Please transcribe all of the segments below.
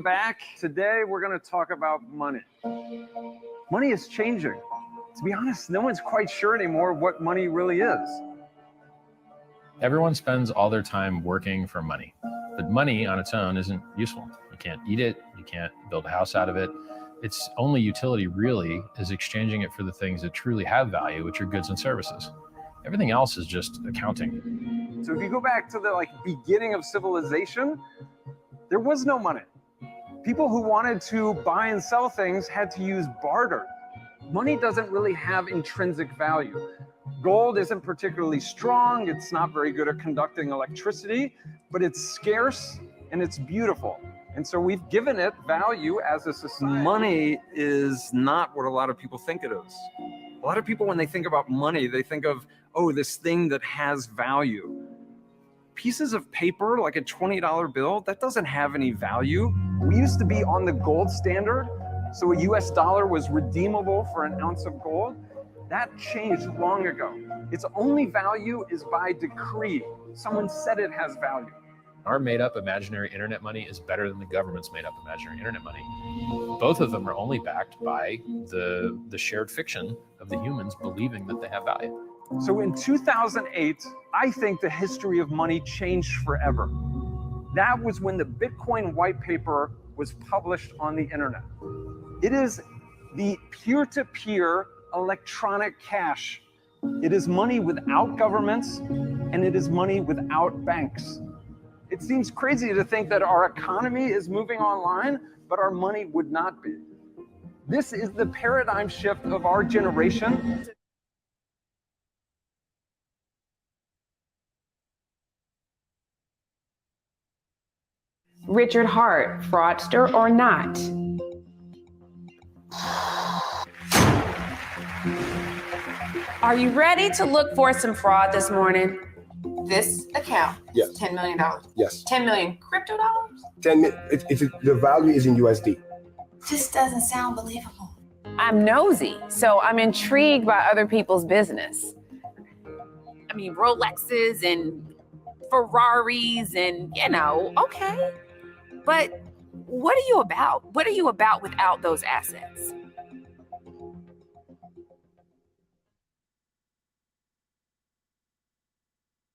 Back. Today we're going to talk about money. Money is changing. To be honest, no one's quite sure anymore what money really is. Everyone spends all their time working for money, but money on its own isn't useful. You can't eat it, you can't build a house out of it. Its only utility really is exchanging it for the things that truly have value, which are goods and services. Everything else is just accounting. So if you go back to the beginning of civilization, there was no money. People who wanted to buy and sell things had to use barter. Money doesn't really have intrinsic value. Gold isn't particularly strong, it's not very good at conducting electricity, but it's scarce and it's beautiful. And so we've given it value as a society. Money is not what a lot of people think it is. A lot of people, when they think about money, they think of, oh, this thing that has value. Pieces of paper, like a $20 bill, that doesn't have any value. We used to be on the gold standard, so a US dollar was redeemable for an ounce of gold. That changed long ago. Its only value is by decree. Someone said it has value. Our made-up imaginary internet money is better than the government's made-up imaginary internet money. Both of them are only backed by the shared fiction of the humans believing that they have value. So in 2008, I think the history of money changed forever. That was when the Bitcoin white paper was published on the internet. It is the peer-to-peer electronic cash. It is money without governments, and it is money without banks. It seems crazy to think that our economy is moving online, but our money would not be. This is the paradigm shift of our generation. Richard Hart, fraudster or not? Are you ready to look for some fraud this morning? This account, yes. $10 million. Yes. 10 million crypto dollars? The value is in USD. Just doesn't sound believable. I'm nosy, so I'm intrigued by other people's business. I mean, Rolexes and Ferraris and, okay. But what are you about? What are you about without those assets?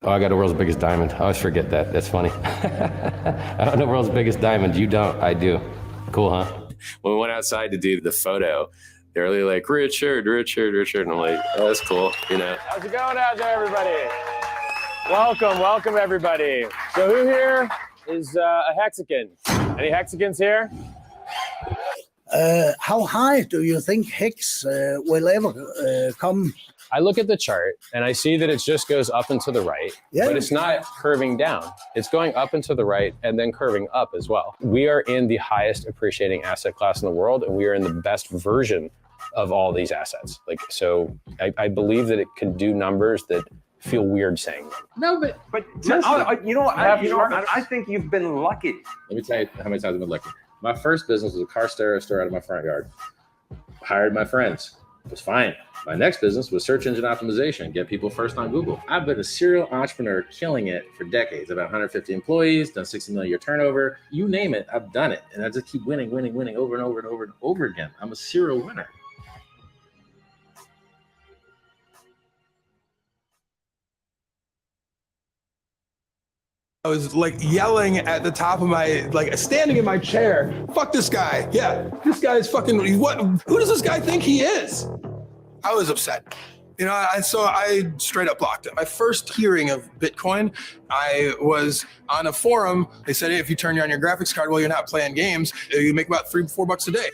Oh, I got the world's biggest diamond. I always forget that. That's funny. I don't know the world's biggest diamond. You don't. I do. Cool, huh? When we went outside to do the photo, they're really like, Richard. And I'm like, oh, that's cool, How's it going out there, everybody? Welcome, everybody. So who here is a Hexican? Any Hexicans here? How high do you think Hex will ever come? I look at the chart and I see that it just goes up and to the right, but it's not curving down. It's going up and to the right and then curving up as well. We are in the highest appreciating asset class in the world, and we are in the best version of all these assets. So I believe that it can do numbers that feel weird saying them. No, but I think you've been lucky. Let me tell you how many times I've been lucky. My first business was a car stereo store out of my front yard. Hired my friends. It was fine. My next business was search engine optimization, get people first on Google. I've been a serial entrepreneur killing it for decades. About 150 employees, done 60 million a year turnover. You name it, I've done it. And I just keep winning over and over again. I'm a serial winner. I was yelling at the top of my, standing in my chair. Fuck this guy. Yeah, this guy is fucking, what? Who does this guy think he is? I was upset. So I straight up blocked it. My first hearing of Bitcoin, I was on a forum. They said, hey, if you turn on your graphics card while you're not playing games, you make about $3-4 a day.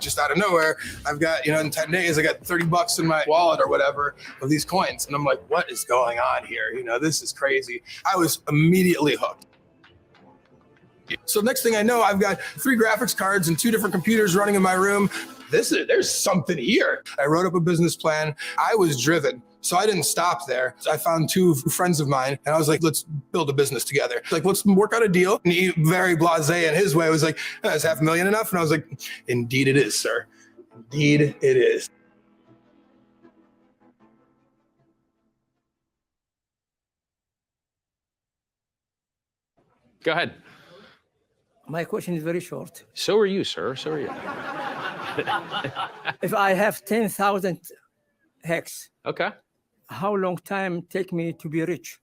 Just out of nowhere, I've got, in 10 days, I got $30 in my wallet or whatever of these coins. And I'm like, what is going on here? This is crazy. I was immediately hooked. So next thing I know, I've got 3 graphics cards and 2 different computers running in my room. There's something here. I wrote up a business plan. I was driven. So I didn't stop there. I found 2 friends of mine and I was like, let's build a business together. Let's work out a deal. And he, very blasé in his way, was like, is $500,000 enough? And I was like, indeed it is, sir. Indeed it is. Go ahead. My question is very short. So are you, sir. So are you. If I have 10,000 hex, Okay. how long time take me to be rich?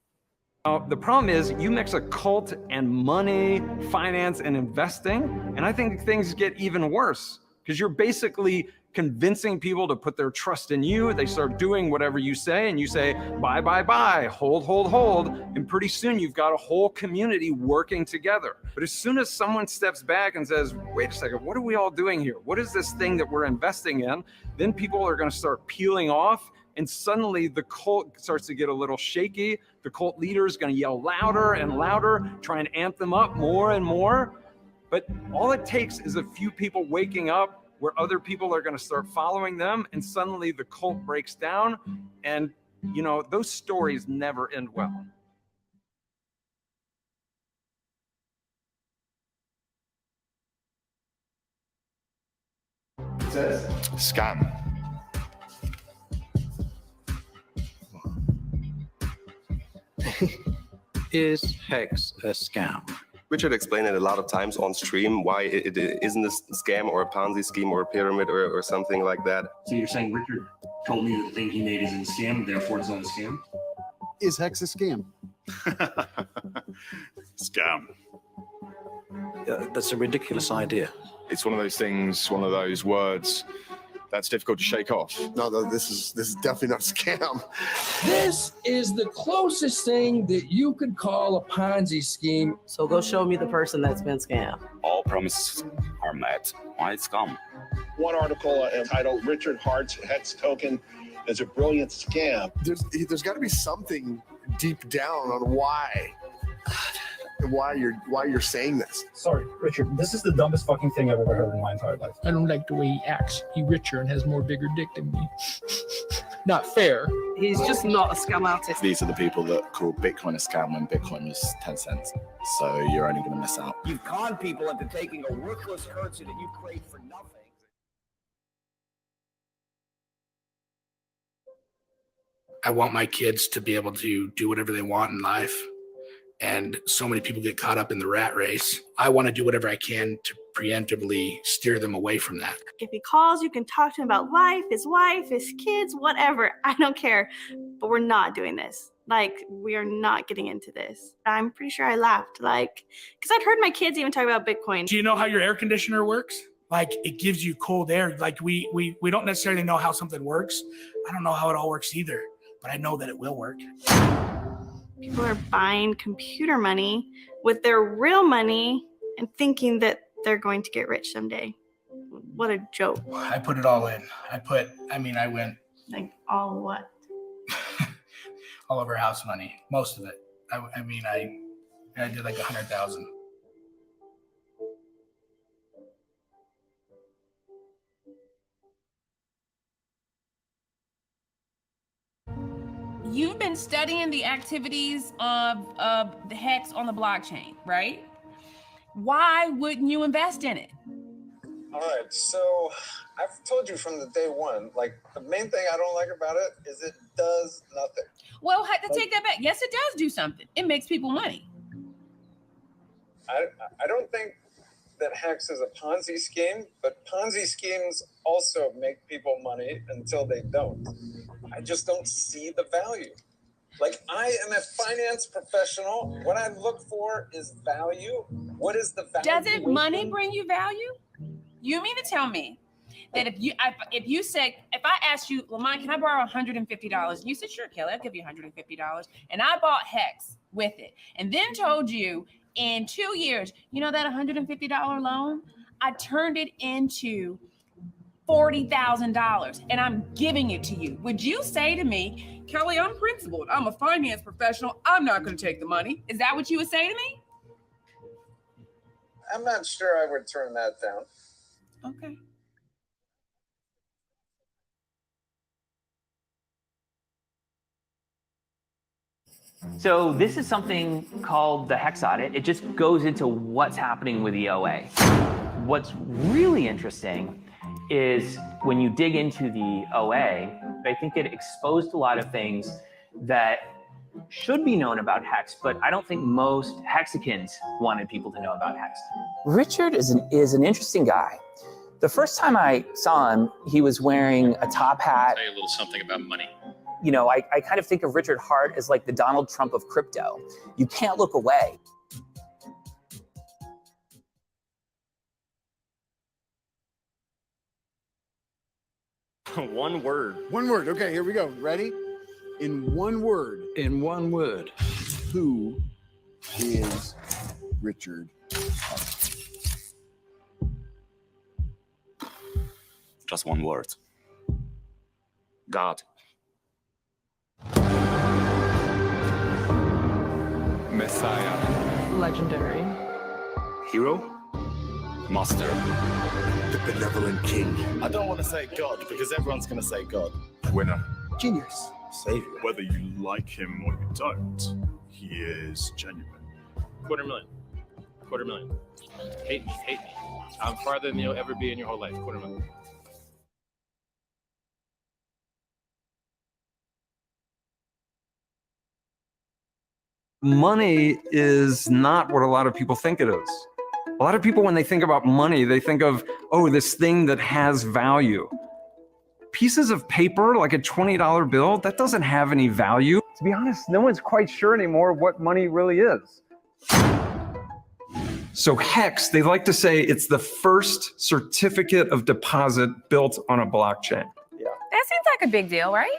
The problem is you mix a cult and money, finance, and investing, and I think things get even worse because you're basically convincing people to put their trust in you. They start doing whatever you say, and you say, buy, buy, buy, hold, hold, hold, and pretty soon you've got a whole community working together. But as soon as someone steps back and says, wait a second, what are we all doing here? What is this thing that we're investing in? Then people are gonna start peeling off, and suddenly the cult starts to get a little shaky. The cult leader is going to yell louder and louder, try and amp them up more and more. But all it takes is a few people waking up where other people are going to start following them, and suddenly the cult breaks down. And, you know, those stories never end well. It says scam. Is Hex a scam? Richard explained it a lot of times on stream why it isn't a scam or a Ponzi scheme or a pyramid or something like that. So you're saying Richard told me that the thing he made isn't a scam, therefore it's not a scam? Is Hex a scam? Scam. That's a ridiculous idea. It's one of those things, one of those words that's difficult to shake off. No, this is definitely not a scam. This is the closest thing that you could call a Ponzi scheme. So go show me the person that's been scammed. All promises are met. Why scam? One article entitled "Richard Hart's Hex Token is a Brilliant Scam." There's got to be something deep down on why you're saying this. Sorry, Richard, this is the dumbest fucking thing I've ever heard in my entire life. I don't like the way he acts. He's richer and has more bigger dick than me. Not fair. He's just not a scam artist. These are the people that call Bitcoin a scam when Bitcoin was 10 cents. So you're only going to miss out. You've conned people into taking a worthless currency that you create for nothing. I want my kids to be able to do whatever they want in life. And so many people get caught up in the rat race. I want to do whatever I can to preemptively steer them away from that. If he calls, you can talk to him about life, his wife, his kids, whatever. I don't care. But we're not doing this. Like, we are not getting into this. I'm pretty sure I laughed, like, because I'd heard my kids even talk about Bitcoin. Do you know how your air conditioner works? Like, it gives you cold air. Like, we don't necessarily know how something works. I don't know how it all works either, but I know that it will work. People are buying computer money with their real money and thinking that they're going to get rich someday. What a joke. I put it all in. I went. Like, all what? All over house money, most of it. I did like 100,000. You've been studying the activities of the Hex on the blockchain, right? Why wouldn't you invest in it? All right, so I've told you from the day one, like, the main thing I don't like about it is it does nothing. Well, I have to take that back. Yes, it does do something. It makes people money. I don't think that Hex is a Ponzi scheme, but Ponzi schemes also make people money until they don't. I just don't see the value. Like, I am a finance professional. What I look for is value. What is the value? Doesn't money bring you value? You mean to tell me that if I asked you, Lamont, can I borrow $150? You said, sure, Kelly, I'll give you $150. And I bought Hex with it. And then told you in 2 years, you know that $150 loan? I turned it into $40,000 and I'm giving it to you. Would you say to me, Kelly, I'm principled, I'm a finance professional, I'm not going to take the money? Is that what you would say to me? I'm not sure I would turn that down. Okay. So this is something called the Hex audit. It just goes into what's happening with the OA. What's really interesting is when you dig into the OA, I think it exposed a lot of things that should be known about Hex, but I don't think most Hexicans wanted people to know about Hex. Richard is an interesting guy. The first time I saw him, he was wearing a top hat. Tell you a little something about money. You know, I kind of think of Richard Hart as like the Donald Trump of crypto. You can't look away. One word. One word. Okay, here we go. Ready? In one word. In one word. Who is Richard Hart? Just one word. God. Messiah. Legendary. Hero? Master. The benevolent king. I don't want to say God because everyone's going to say God. Winner. Genius. Savior. Whether you like him or you don't, he is genuine. $250,000. $250,000. Hate me. I'm farther than you'll ever be in your whole life. $250,000. Money is not what a lot of people think it is. A lot of people, when they think about money, they think of, oh, this thing that has value. Pieces of paper, like a $20 bill, that doesn't have any value. To be honest, no one's quite sure anymore what money really is. So Hex, they like to say it's the first certificate of deposit built on a blockchain. That seems like a big deal, right?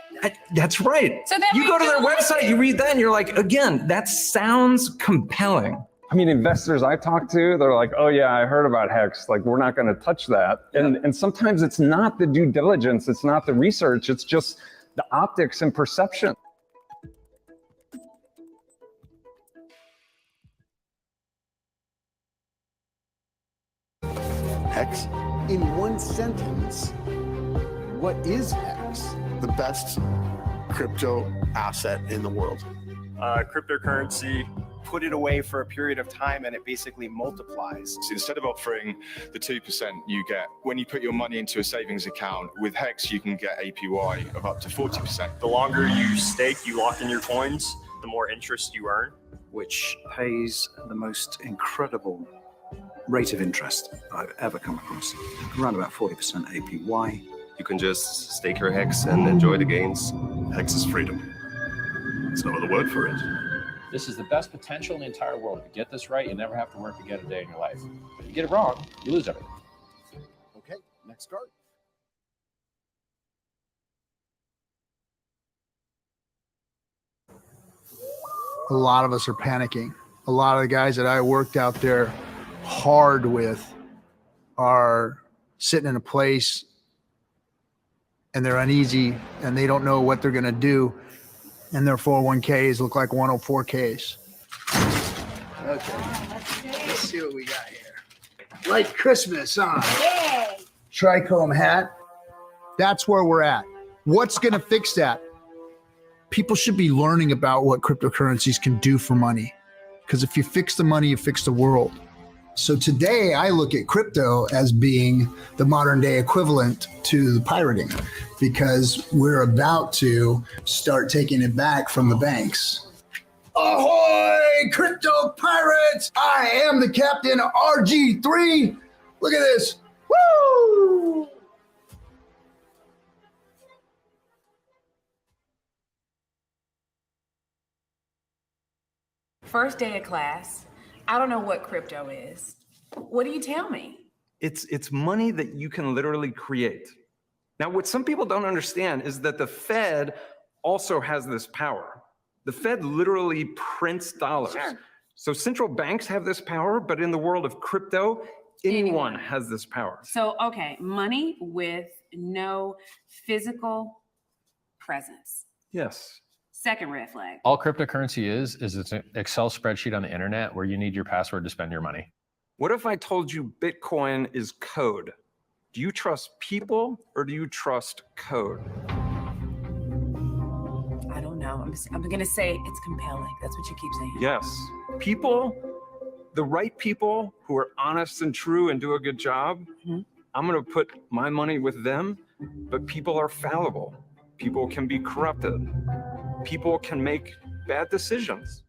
That's right. So then you go to their website, you read that, and you're like, again, that sounds compelling. I mean, investors I talk to, they're like, oh yeah, I heard about Hex. Like, we're not going to touch that. And sometimes it's not the due diligence, it's not the research, it's just the optics and perception. Hex. In one sentence, what is Hex? The best crypto asset in the world. Cryptocurrency, put it away for a period of time and it basically multiplies. So instead of offering the 2% you get when you put your money into a savings account, with Hex you can get APY of up to 40%. The longer you stake, you lock in your coins, the more interest you earn. Which pays the most incredible rate of interest I've ever come across. Around about 40% APY. You can just stake your Hex and enjoy the gains. Hex is freedom. There's no other word for it. This is the best potential in the entire world. If you get this right, you never have to work again a day in your life. If you get it wrong, you lose everything. Okay, next card. A lot of us are panicking. A lot of the guys that I worked out there hard with are sitting in a place and they're uneasy and they don't know what they're going to do. And their 401ks look like 104ks. Okay, let's see what we got here. Like Christmas, huh? Yay! Trichome hat. That's where we're at. What's going to fix that? People should be learning about what cryptocurrencies can do for money. Because if you fix the money, you fix the world. So today I look at crypto as being the modern day equivalent to the pirating, because we're about to start taking it back from the banks. Ahoy, crypto pirates! I am the captain RG3. Look at this. Woo! First day of class. I don't know what crypto is. What do you tell me? It's money that you can literally create. Now, what some people don't understand is that the Fed also has this power. The Fed literally prints dollars. Sure. So central banks have this power, but in the world of crypto, anyone has this power. So, okay, money with no physical presence. Yes. Second red flag. All cryptocurrency is it's an Excel spreadsheet on the internet where you need your password to spend your money. What if I told you Bitcoin is code? Do you trust people or do you trust code? I don't know. I'm going to say it's compelling. That's what you keep saying. Yes. People, the right people who are honest and true and do a good job, I'm going to put my money with them, but people are fallible. People can be corrupted. People can make bad decisions.